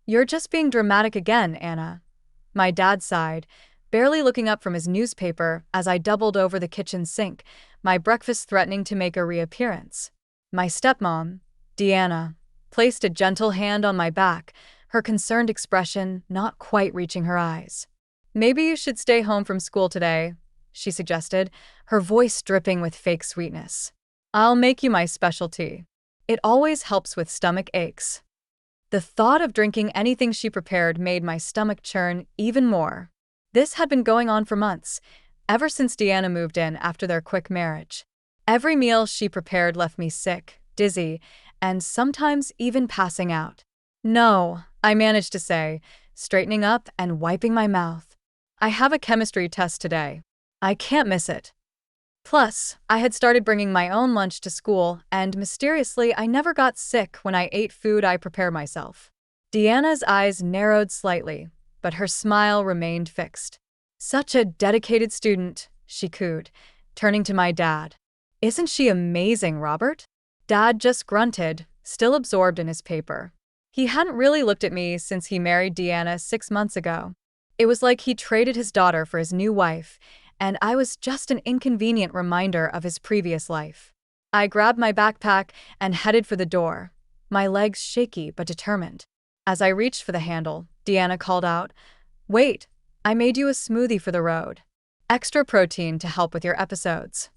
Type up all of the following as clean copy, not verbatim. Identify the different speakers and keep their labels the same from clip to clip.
Speaker 1: You're just being dramatic again, Anna. My dad sighed, barely looking up from his newspaper as I doubled over the kitchen sink, my breakfast threatening to make a reappearance. My stepmom, Deanna, placed a gentle hand on my back, her concerned expression not quite reaching her eyes. Maybe you should stay home from school today, she suggested, her voice dripping with fake sweetness. I'll make you my specialty. It always helps with stomach aches. The thought of drinking anything she prepared made my stomach churn even more. This had been going on for months, ever since Deanna moved in after their quick marriage. Every meal she prepared left me sick, dizzy, and sometimes even passing out. No, I managed to say, straightening up and wiping my mouth. I have a chemistry test today. I can't miss it. Plus, I had started bringing my own lunch to school, and mysteriously, I never got sick when I ate food I prepare myself. Deanna's eyes narrowed slightly, but her smile remained fixed. Such a dedicated student, she cooed, turning to my dad. Isn't she amazing, Robert? Dad just grunted, still absorbed in his paper. He hadn't really looked at me since he married Deanna 6 months ago. It was like he traded his daughter for his new wife, and I was just an inconvenient reminder of his previous life. I grabbed my backpack and headed for the door, my legs shaky but determined. As I reached for the handle, Deanna called out, "Wait, I made you a smoothie for the road. Extra protein to help with your episodes."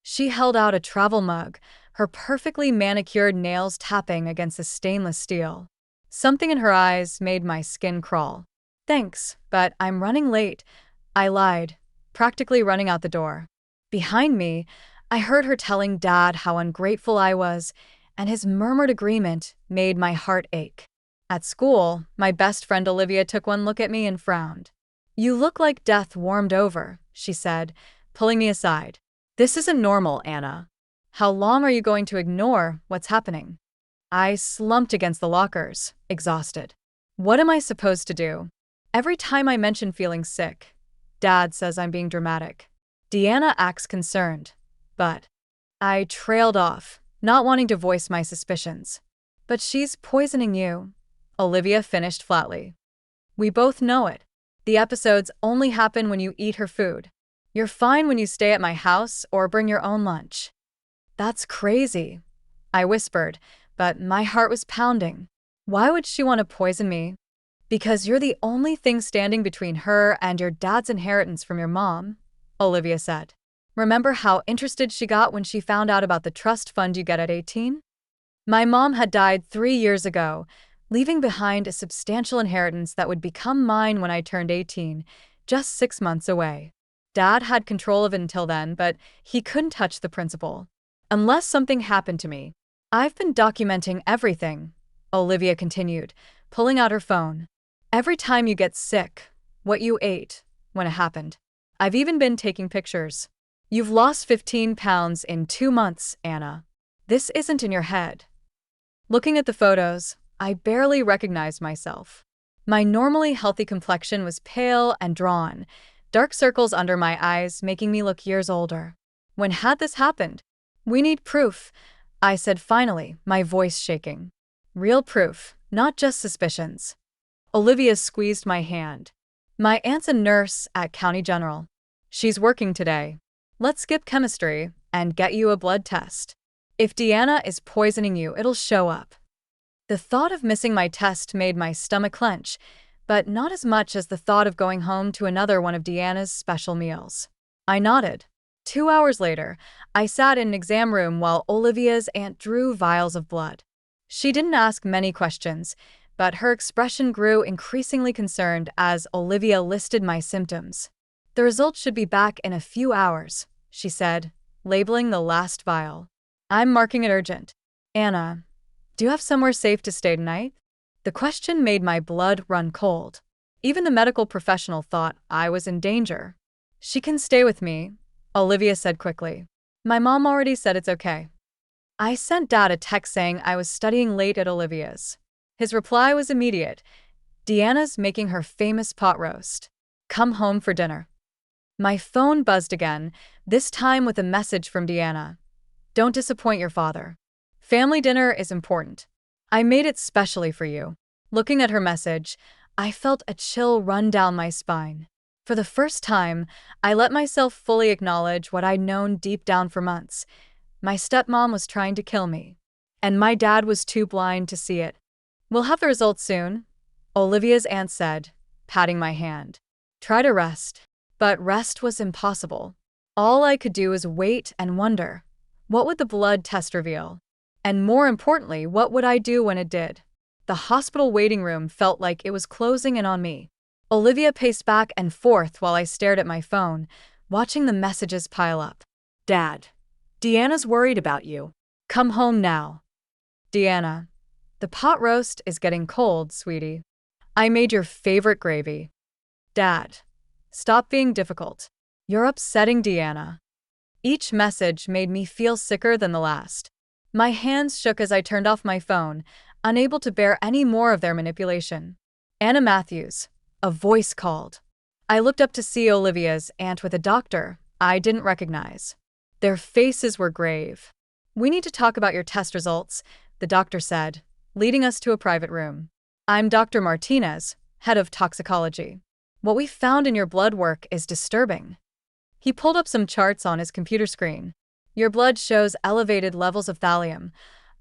Speaker 1: She held out a travel mug, her perfectly manicured nails tapping against the stainless steel. Something in her eyes made my skin crawl. "Thanks, but I'm running late," I lied, practically running out the door. Behind me, I heard her telling Dad how ungrateful I was, and his murmured agreement made my heart ache. At school, my best friend Olivia took one look at me and frowned. "You look like death warmed over," she said, pulling me aside. "This isn't normal, Anna. How long are you going to ignore what's happening?" I slumped against the lockers, exhausted. What am I supposed to do? Every time I mention feeling sick, Dad says I'm being dramatic. Deanna acts concerned, but I trailed off, not wanting to voice my suspicions. "But she's poisoning you," Olivia finished flatly. "We both know it. The episodes only happen when you eat her food. You're fine when you stay at my house or bring your own lunch." "That's crazy," I whispered, but my heart was pounding. Why would she want to poison me? "Because you're the only thing standing between her and your dad's inheritance from your mom," Olivia said. "Remember how interested she got when she found out about the trust fund you get at 18? My mom had died 3 years ago, leaving behind a substantial inheritance that would become mine when I turned 18, just 6 months away. Dad had control of it until then, but he couldn't touch the principal. Unless something happened to me. I've been documenting everything," Olivia continued, pulling out her phone. "Every time you get sick, what you ate, when it happened. I've even been taking pictures. You've lost 15 pounds in 2 months, Anna. This isn't in your head." Looking at the photos, I barely recognized myself. My normally healthy complexion was pale and drawn, dark circles under my eyes making me look years older. When had this happened? "We need proof," I said finally, my voice shaking. "Real proof, not just suspicions." Olivia squeezed my hand. "My aunt's a nurse at County General. She's working today. Let's skip chemistry and get you a blood test. If Deanna is poisoning you, it'll show up." The thought of missing my test made my stomach clench, but not as much as the thought of going home to another one of Deanna's special meals. I nodded. 2 hours later, I sat in an exam room while Olivia's aunt drew vials of blood. She didn't ask many questions, but her expression grew increasingly concerned as Olivia listed my symptoms. "The results should be back in a few hours," she said, labeling the last vial. "I'm marking it urgent. Anna, do you have somewhere safe to stay tonight?" The question made my blood run cold. Even the medical professional thought I was in danger. "She can stay with me," Olivia said quickly. "My mom already said it's okay." I sent Dad a text saying I was studying late at Olivia's. His reply was immediate. "Deanna's making her famous pot roast. Come home for dinner." My phone buzzed again, this time with a message from Deanna. "Don't disappoint your father. Family dinner is important. I made it specially for you. Looking at her message, I felt a chill run down my spine. For the first time, I let myself fully acknowledge what I'd known deep down for months. My stepmom was trying to kill me, and my dad was too blind to see it. "We'll have the results soon," Olivia's aunt said, patting my hand. "Try to rest." But rest was impossible. All I could do was wait and wonder. What would the blood test reveal? And more importantly, what would I do when it did? The hospital waiting room felt like it was closing in on me. Olivia paced back and forth while I stared at my phone, watching the messages pile up. "Dad, Deanna's worried about you. Come home now." "Deanna, the pot roast is getting cold, sweetie. I made your favorite gravy." "Dad, stop being difficult. You're upsetting Deanna." Each message made me feel sicker than the last. My hands shook as I turned off my phone, unable to bear any more of their manipulation. "Anna Matthews," a voice called. I looked up to see Olivia's aunt with a doctor I didn't recognize. Their faces were grave. "We need to talk about your test results," the doctor said, leading us to a private room. "I'm Dr. Martinez, head of toxicology. What we found in your blood work is disturbing." He pulled up some charts on his computer screen. "Your blood shows elevated levels of thallium,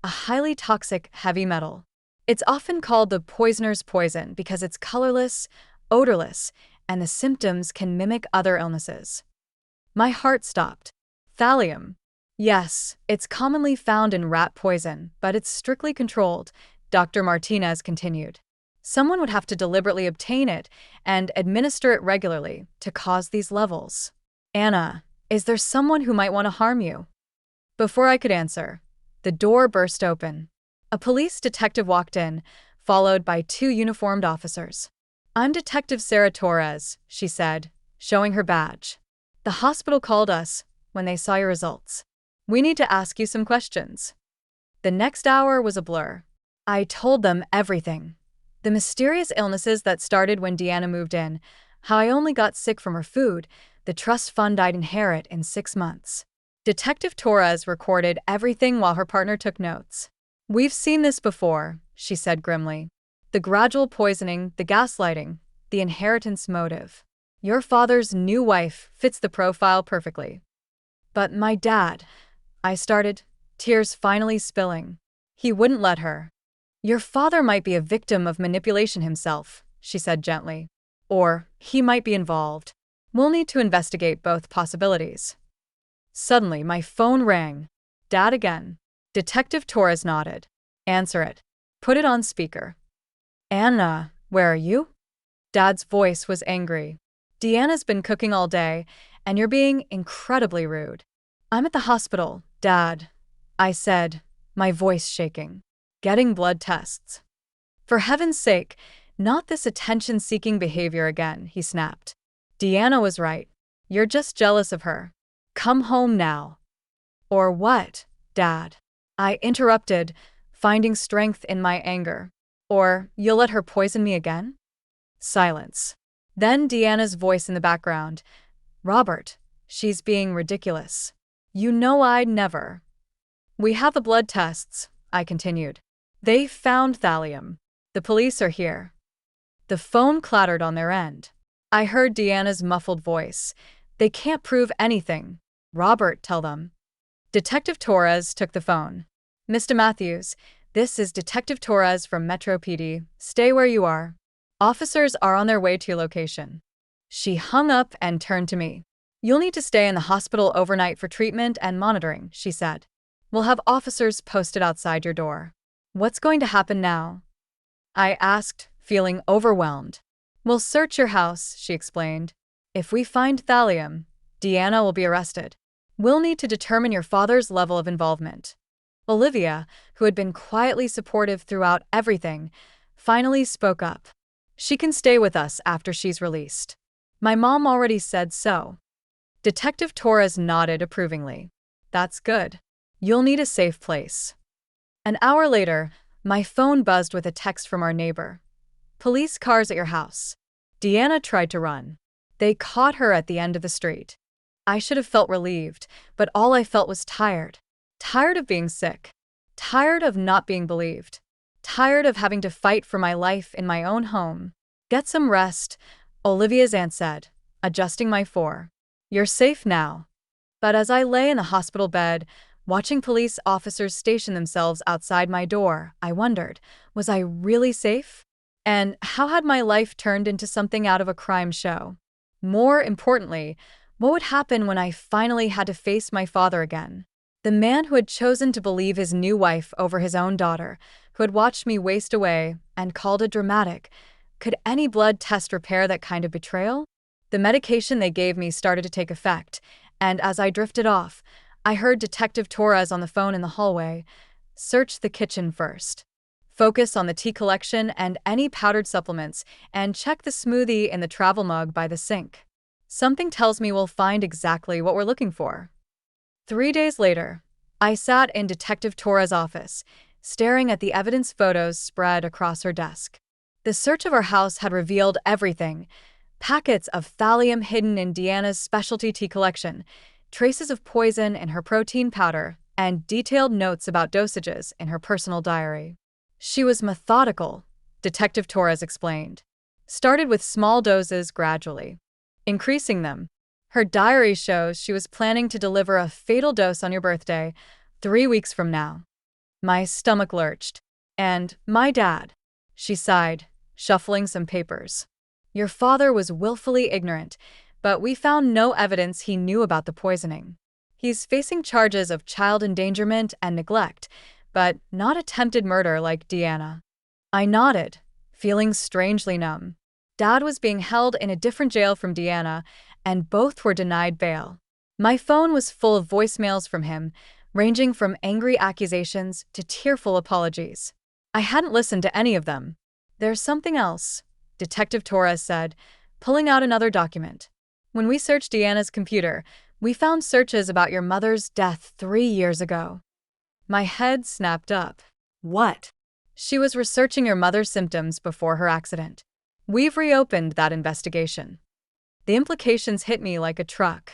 Speaker 1: a highly toxic heavy metal. It's often called the poisoner's poison because it's colorless, odorless, and the symptoms can mimic other illnesses." My heart stopped. "Thallium. Yes, it's commonly found in rat poison, but it's strictly controlled," Dr. Martinez continued. "Someone would have to deliberately obtain it and administer it regularly to cause these levels." "Anna, is there someone who might want to harm you?" Before I could answer, the door burst open. A police detective walked in, followed by 2 uniformed officers. "I'm Detective Sarah Torres," she said, showing her badge. "The hospital called us when they saw your results. We need to ask you some questions." The next hour was a blur. I told them everything. The mysterious illnesses that started when Deanna moved in, how I only got sick from her food, the trust fund I'd inherit in 6 months. Detective Torres recorded everything while her partner took notes. "We've seen this before," she said grimly. "The gradual poisoning, the gaslighting, the inheritance motive. Your father's new wife fits the profile perfectly." "But my dad," I started, tears finally spilling. "He wouldn't let her." "Your father might be a victim of manipulation himself," she said gently. "Or he might be involved. We'll need to investigate both possibilities." Suddenly, my phone rang. "Dad again." Detective Torres nodded. "Answer it. Put it on speaker." "Anna, where are you?" Dad's voice was angry. "Deanna's been cooking all day, and you're being incredibly rude." "I'm at the hospital, Dad," I said, my voice shaking. "Getting blood tests." "For heaven's sake, not this attention-seeking behavior again," he snapped. "Deanna was right. You're just jealous of her. Come home now." "Or what, Dad?" I interrupted, finding strength in my anger. "Or you'll let her poison me again?" Silence. Then Deanna's voice in the background. "Robert, she's being ridiculous. You know I'd never." "We have the blood tests," I continued. "They found thallium. The police are here." The phone clattered on their end. I heard Deanna's muffled voice. "They can't prove anything. Robert, tell them." Detective Torres took the phone. "Mr. Matthews, this is Detective Torres from Metro PD. Stay where you are. Officers are on their way to your location." She hung up and turned to me. "You'll need to stay in the hospital overnight for treatment and monitoring," she said. "We'll have officers posted outside your door." "What's going to happen now?" I asked, feeling overwhelmed. "We'll search your house," she explained. "If we find thallium, Deanna will be arrested. We'll need to determine your father's level of involvement." Olivia, who had been quietly supportive throughout everything, finally spoke up. "She can stay with us after she's released. My mom already said so." Detective Torres nodded approvingly. "That's good. You'll need a safe place." An hour later, my phone buzzed with a text from our neighbor. "Police cars at your house." Deanna tried to run. They caught her at the end of the street. I should have felt relieved, but all I felt was tired. Tired of being sick. Tired of not being believed. tired of having to fight for my life in my own home. Get some rest, Olivia's aunt said, adjusting my fore. You're safe now. But as I lay in the hospital bed, watching police officers station themselves outside my door, I wondered, was I really safe? And how had my life turned into something out of a crime show? More importantly, what would happen when I finally had to face my father again? The man who had chosen to believe his new wife over his own daughter, who had watched me waste away and called it dramatic. Could any blood test repair that kind of betrayal? The medication they gave me started to take effect, and as I drifted off, I heard Detective Torres on the phone in the hallway. Search the kitchen first. Focus on the tea collection and any powdered supplements, and check the smoothie in the travel mug by the sink. Something tells me we'll find exactly what we're looking for. 3 days later, I sat in Detective Torres' office, staring at the evidence photos spread across her desk. The search of our house had revealed everything: packets of thallium hidden in Deanna's specialty tea collection, traces of poison in her protein powder, and detailed notes about dosages in her personal diary. She was methodical, Detective Torres explained. Started with small doses gradually, increasing them. Her diary shows she was planning to deliver a fatal dose on your birthday, 3 weeks from now. My stomach lurched. And my dad, she sighed, shuffling some papers. Your father was willfully ignorant, but we found no evidence he knew about the poisoning. He's facing charges of child endangerment and neglect, but not attempted murder like Deanna. I nodded, feeling strangely numb. Dad was being held in a different jail from Deanna, and both were denied bail. My phone was full of voicemails from him, ranging from angry accusations to tearful apologies. I hadn't listened to any of them. There's something else, Detective Torres said, pulling out another document. When we searched Deanna's computer, we found searches about your mother's death 3 years ago. My head snapped up. What? She was researching your mother's symptoms before her accident. We've reopened that investigation. The implications hit me like a truck.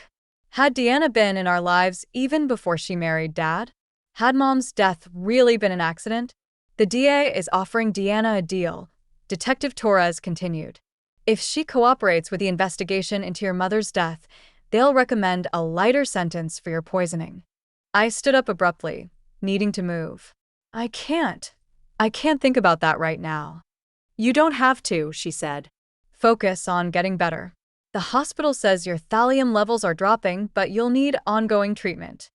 Speaker 1: Had Deanna been in our lives even before she married Dad? Had Mom's death really been an accident? The DA is offering Deanna a deal, Detective Torres continued. If she cooperates with the investigation into your mother's death, they'll recommend a lighter sentence for your poisoning. I stood up abruptly, needing to move. I can't think about that right now. You don't have to, she said. Focus on getting better. The hospital says your thallium levels are dropping, but you'll need ongoing treatment.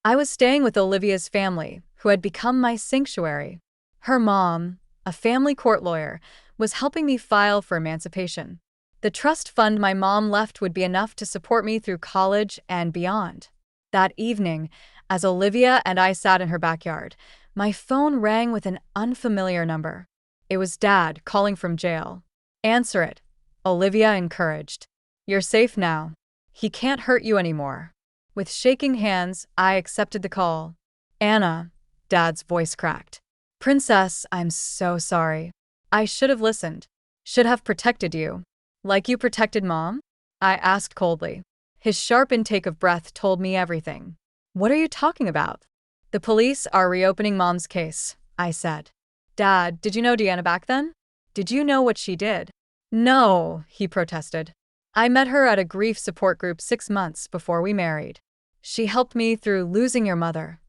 Speaker 1: I was staying with Olivia's family, who had become my sanctuary. Her mom, a family court lawyer, was helping me file for emancipation. The trust fund my mom left would be enough to support me through college and beyond. That evening, as Olivia and I sat in her backyard, my phone rang with an unfamiliar number. It was Dad calling from jail. Answer it, Olivia encouraged. You're safe now. He can't hurt you anymore. With shaking hands, I accepted the call. Anna, Dad's voice cracked. Princess, I'm so sorry. I should have listened. Should have protected you. Like you protected Mom? I asked coldly. His sharp intake of breath told me everything. What are you talking about? The police are reopening Mom's case, I said. Dad, did you know Deanna back then? Did you know what she did? No, he protested. I met her at a grief support group 6 months before we married. She helped me through losing your mother.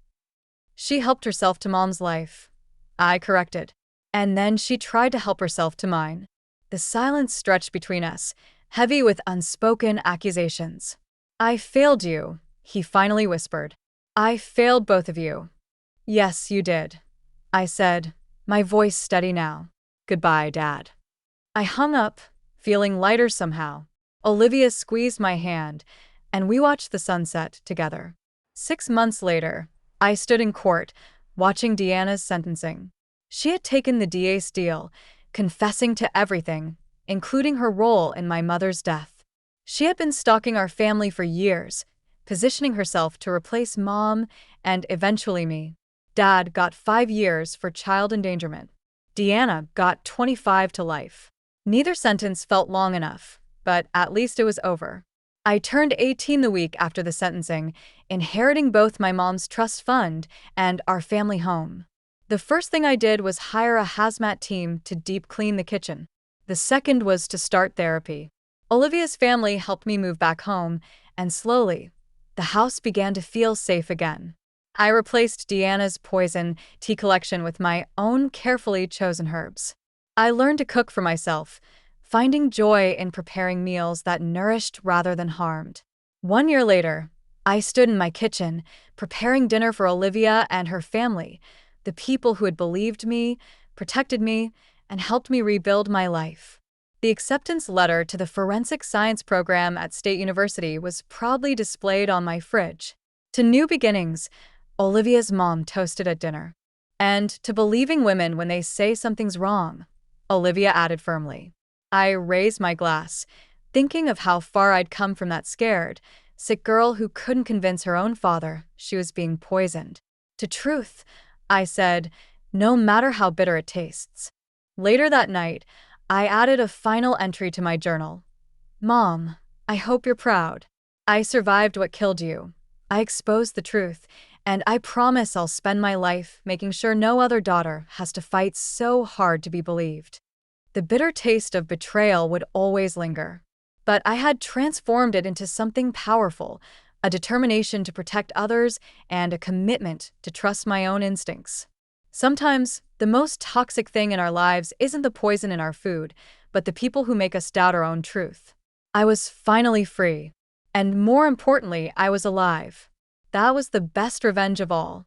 Speaker 1: She helped herself to Mom's life, I corrected. And then she tried to help herself to mine. The silence stretched between us, heavy with unspoken accusations. I failed you, he finally whispered. I failed both of you. Yes, you did, I said, my voice steady now. Goodbye, Dad. I hung up, feeling lighter somehow. Olivia squeezed my hand, and we watched the sunset together. 6 months later, I stood in court, watching Deanna's sentencing. She had taken the DA's deal, confessing to everything, including her role in my mother's death. She had been stalking our family for years, positioning herself to replace Mom and eventually me. Dad got 5 years for child endangerment. Deanna got 25 to life. Neither sentence felt long enough, but at least it was over. I turned 18 the week after the sentencing, inheriting both my mom's trust fund and our family home. The first thing I did was hire a hazmat team to deep clean the kitchen. The second was to start therapy. Olivia's family helped me move back home, and slowly, the house began to feel safe again. I replaced Deanna's poison tea collection with my own carefully chosen herbs. I learned to cook for myself, finding joy in preparing meals that nourished rather than harmed. 1 year later, I stood in my kitchen, preparing dinner for Olivia and her family, the people who had believed me, protected me, and helped me rebuild my life. The acceptance letter to the forensic science program at State University was proudly displayed on my fridge. To new beginnings, Olivia's mom toasted at dinner. And to believing women when they say something's wrong, Olivia added firmly. I raised my glass, thinking of how far I'd come from that scared, sick girl who couldn't convince her own father she was being poisoned. To truth, I said, no matter how bitter it tastes. Later that night, I added a final entry to my journal. Mom, I hope you're proud. I survived what killed you. I exposed the truth, and I promise I'll spend my life making sure no other daughter has to fight so hard to be believed. The bitter taste of betrayal would always linger, but I had transformed it into something powerful, a determination to protect others and a commitment to trust my own instincts. Sometimes, the most toxic thing in our lives isn't the poison in our food, but the people who make us doubt our own truth. I was finally free. And more importantly, I was alive. That was the best revenge of all.